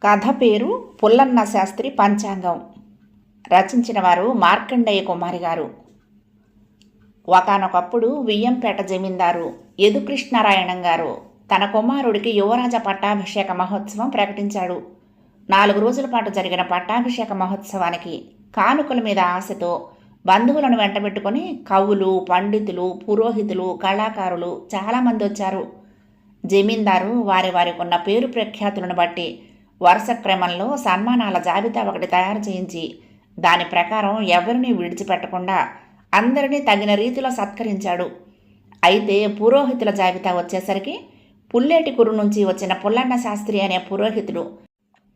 కథ పేరు పుల్లన్న శాస్త్రి పంచాంగం. రచించిన వారు మార్కండేయ కుమారి గారు. ఒకానొకప్పుడు వియ్యంపేట జమీందారు యదుకృష్ణారాయణం గారు తన కుమారుడికి యువరాజ పట్టాభిషేక మహోత్సవం ప్రకటించాడు. 4 రోజుల పాటు జరిగిన పట్టాభిషేక మహోత్సవానికి కానుకల మీద ఆశతో బంధువులను వెంటబెట్టుకొని కవులు, పండితులు, పురోహితులు, కళాకారులు చాలామంది వచ్చారు. జమీందారు వారికున్న పేరు ప్రఖ్యాతులను బట్టి వరుస క్రమంలో సన్మానాల జాబితా ఒకటి తయారు చేయించి దాని ప్రకారం ఎవరిని విడిచిపెట్టకుండా అందరినీ తగిన రీతిలో సత్కరించాడు. అయితే పురోహితుల జాబితా వచ్చేసరికి పుల్లేటికురు నుంచి వచ్చిన పుల్లన్న శాస్త్రి అనే పురోహితుడు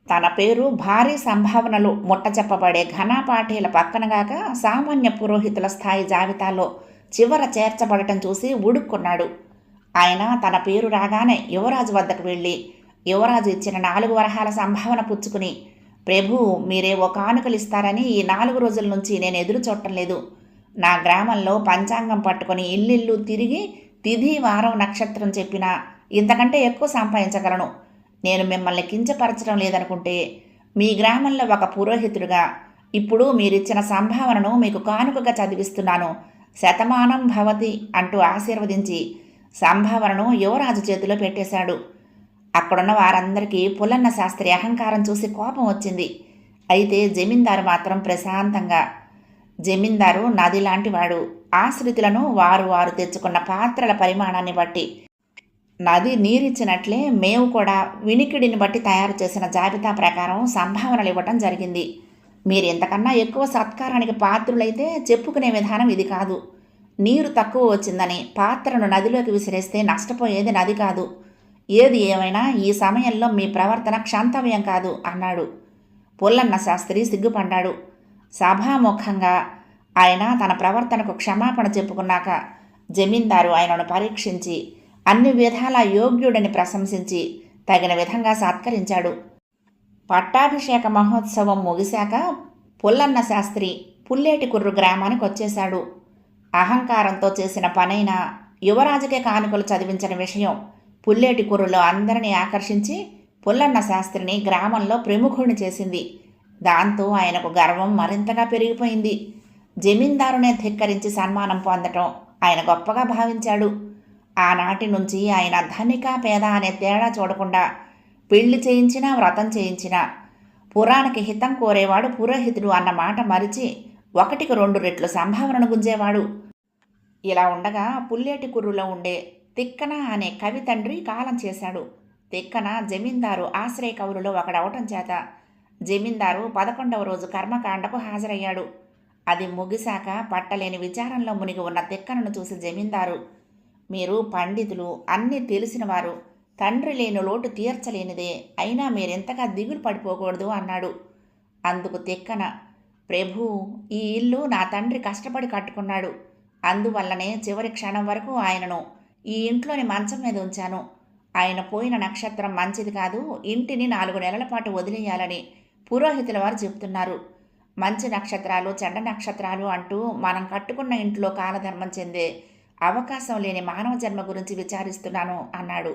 తన పేరు భారీ సంభావనలు ముట్టచెప్పబడే ఘనపాఠీల పక్కనగాక సామాన్య పురోహితుల స్థాయి జాబితాలో చివర చేర్చబడటం చూసి ఉడుక్కున్నాడు. ఆయన తన పేరు రాగానే యువరాజు వద్దకు వెళ్ళి యువరాజు ఇచ్చిన 4 వరహాల సంభావన పుచ్చుకుని, ప్రభు మీరేవో కానుకలు ఇస్తారని ఈ 4 రోజుల నుంచి నేను ఎదురు చూడటం లేదు. నా గ్రామంలో పంచాంగం పట్టుకొని ఇల్లిల్లు తిరిగి తిథి, వారం, నక్షత్రం చెప్పినా ఇంతకంటే ఎక్కువ సంపాదించగలను. నేను మిమ్మల్ని కించపరచడం లేదనుకుంటే మీ గ్రామంలో ఒక పురోహితుడిగా ఇప్పుడు మీరిచ్చిన సంభావనను మీకు కానుకగా చదివిస్తున్నాను. శతమానం భవతి అంటూ ఆశీర్వదించి సంభావనను యువరాజు చేతిలో పెట్టేశాడు. అక్కడున్న వారందరికీ పుల్లన్న శాస్త్రి అహంకారం చూసి కోపం వచ్చింది. అయితే జమీందారు మాత్రం ప్రశాంతంగా, జమీందారు నది లాంటివాడు. ఆశ్రితులను వారు తెచ్చుకున్న పాత్రల పరిమాణాన్ని బట్టి నది నీరిచ్చినట్లే మేము కూడా వినికిడిని బట్టి తయారు చేసిన జాబితా ప్రకారం సంభావనలు ఇవ్వటం జరిగింది. మీరు ఇంతకన్నా ఎక్కువ సత్కారానికి పాత్రులైతే చెప్పుకునే విధానం ఇది కాదు. నీరు తక్కువ వచ్చిందని పాత్రను నదిలోకి విసిరేస్తే నష్టపోయేది నది కాదు. ఏది ఏమైనా ఈ సమయంలో మీ ప్రవర్తన క్షంతవ్యం కాదు అన్నాడు. పుల్లన్న శాస్త్రి సిగ్గుపడ్డాడు. సభాముఖంగా ఆయన తన ప్రవర్తనకు క్షమాపణ చెప్పుకున్నాక జమీందారు ఆయనను పరీక్షించి అన్ని విధాల యోగ్యుడని ప్రశంసించి తగిన విధంగా సత్కరించాడు. పట్టాభిషేక మహోత్సవం ముగిశాక పుల్లన్న శాస్త్రి పుల్లేటికుర్రు గ్రామానికి వచ్చేశాడు. అహంకారంతో చేసిన పనైనా యువరాజుకే కానుకలు చదివించిన విషయం పుల్లేటికుర్రులో అందరినీ ఆకర్షించి పుల్లన్న శాస్త్రిని గ్రామంలో ప్రముఖుడిని చేసింది. దాంతో ఆయనకు గర్వం మరింతగా పెరిగిపోయింది. జమీందారునే ధిక్కరించి సన్మానం పొందటం ఆయన గొప్పగా భావించాడు. ఆనాటి నుంచి ఆయన ధనిక పేద అనే తేడా చూడకుండా పెళ్లి చేయించినా వ్రతం చేయించినా పురాణకి హితం కోరేవాడు పురోహితుడు అన్న మాట మరిచి 1కి 2 రెట్లు సంభావనను గుంజేవాడు. ఇలా ఉండగా పుల్లేటికుర్రులో ఉండే తిక్కన అనే కవి తండ్రి కాలం చేశాడు. తిక్కన జమీందారు ఆశ్రయ కవులలో ఒకడవటం చేత జమీందారు 11వ రోజు కర్మకాండకు హాజరయ్యాడు. అది ముగిశాక పట్టలేని విచారంలో మునిగి ఉన్న తిక్కనను చూసి జమీందారు, మీరు పండితులు, అన్నీ తెలిసినవారు, తండ్రి లేని లోటు తీర్చలేనిదే, అయినా మీరెంతగా దిగులు పడిపోకూడదు అన్నాడు. అందుకు తిక్కన, ప్రభు ఈ ఇల్లు నా తండ్రి కష్టపడి కట్టుకున్నాడు. అందువల్లనే చివరి క్షణం వరకు ఆయనను ఈ ఇంట్లోని మంచం మీద ఉంచాను. ఆయన పోయిన నక్షత్రం మంచిది కాదు, ఇంటిని 4 నెలల పాటు వదిలేయాలని పురోహితుల వారు చెబుతున్నారు. మంచి నక్షత్రాలు, చెడ్డ నక్షత్రాలు అంటూ మనం కట్టుకున్న ఇంట్లో కాలధర్మం చెందే అవకాశం లేని మానవ జన్మ గురించి విచారిస్తున్నాను అన్నాడు.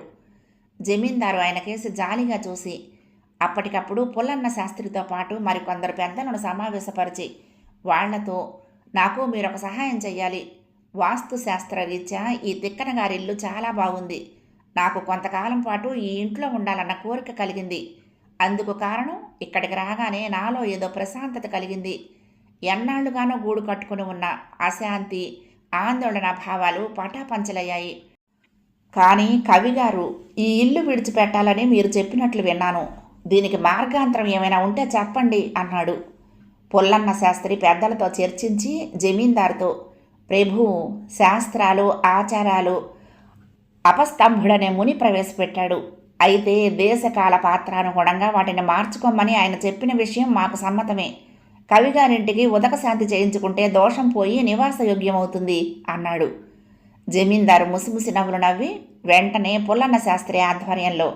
జమీందారు ఆయన కేసి జాలిగా చూసి అప్పటికప్పుడు పుల్లన్న శాస్త్రితో పాటు మరికొందరు పెద్దలను సమావేశపరిచి వాళ్లతో, నాకు మీరొక సహాయం చెయ్యాలి. వాస్తు శాస్త్ర రీత్యా ఈ తిక్కన గారి ఇల్లు చాలా బాగుంది. నాకు కొంతకాలం పాటు ఈ ఇంట్లో ఉండాలన్న కోరిక కలిగింది. అందుకు కారణం ఇక్కడికి రాగానే నాలో ఏదో ప్రశాంతత కలిగింది. ఎన్నాళ్లుగానో గూడు కట్టుకుని ఉన్న అశాంతి, ఆందోళన భావాలు పటాపంచలయ్యాయి. కానీ కవిగారు ఈ ఇల్లు విడిచిపెట్టాలని మీరు చెప్పినట్లు విన్నాను. దీనికి మార్గాంతరం ఏమైనా ఉంటే చెప్పండి అన్నాడు. పుల్లన్న శాస్త్రి పెద్దలతో చర్చించి జమీందారుతో, ప్రభు శాస్త్రాలు, ఆచారాలు అపస్తంభుడనే ముని ప్రవేశపెట్టాడు. అయితే దేశకాల పాత్రానుగుణంగా వాటిని మార్చుకోమని ఆయన చెప్పిన విషయం మాకు సమ్మతమే. కవిగారింటికి ఉదక శాంతి చేయించుకుంటే దోషం పోయి నివాసయోగ్యమవుతుంది అన్నాడు. జమీందారు ముసిముసి నవ్వులు నవ్వి వెంటనే పుల్లన్న శాస్త్రి ఆధ్వర్యంలో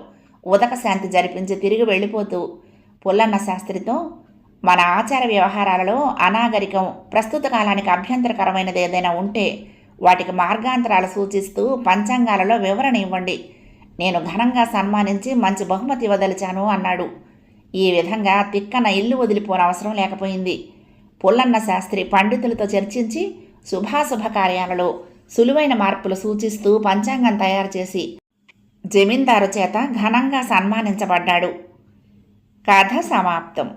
ఉదక శాంతి జరిపించి తిరిగి వెళ్ళిపోతూ పుల్లన్న శాస్త్రితో, మన ఆచార వ్యవహారాలలో అనాగరికం, ప్రస్తుత కాలానికి అభ్యంతరకరమైనది ఏదైనా ఉంటే వాటికి మార్గాంతరాలు సూచిస్తూ పంచాంగాలలో వివరణ ఇవ్వండి. నేను ఘనంగా సన్మానించి మంచి బహుమతి ఇవ్వదలిచాను అన్నాడు. ఈ విధంగా తిక్కన ఇల్లు వదిలిపోనవసరం లేకపోయింది. పుల్లన్న శాస్త్రి పండితులతో చర్చించి శుభాశుభ కార్యాలలో సులువైన మార్పులు సూచిస్తూ పంచాంగం తయారు చేసి జమీందారు చేత ఘనంగా సన్మానించబడ్డాడు. కథ సమాప్తం.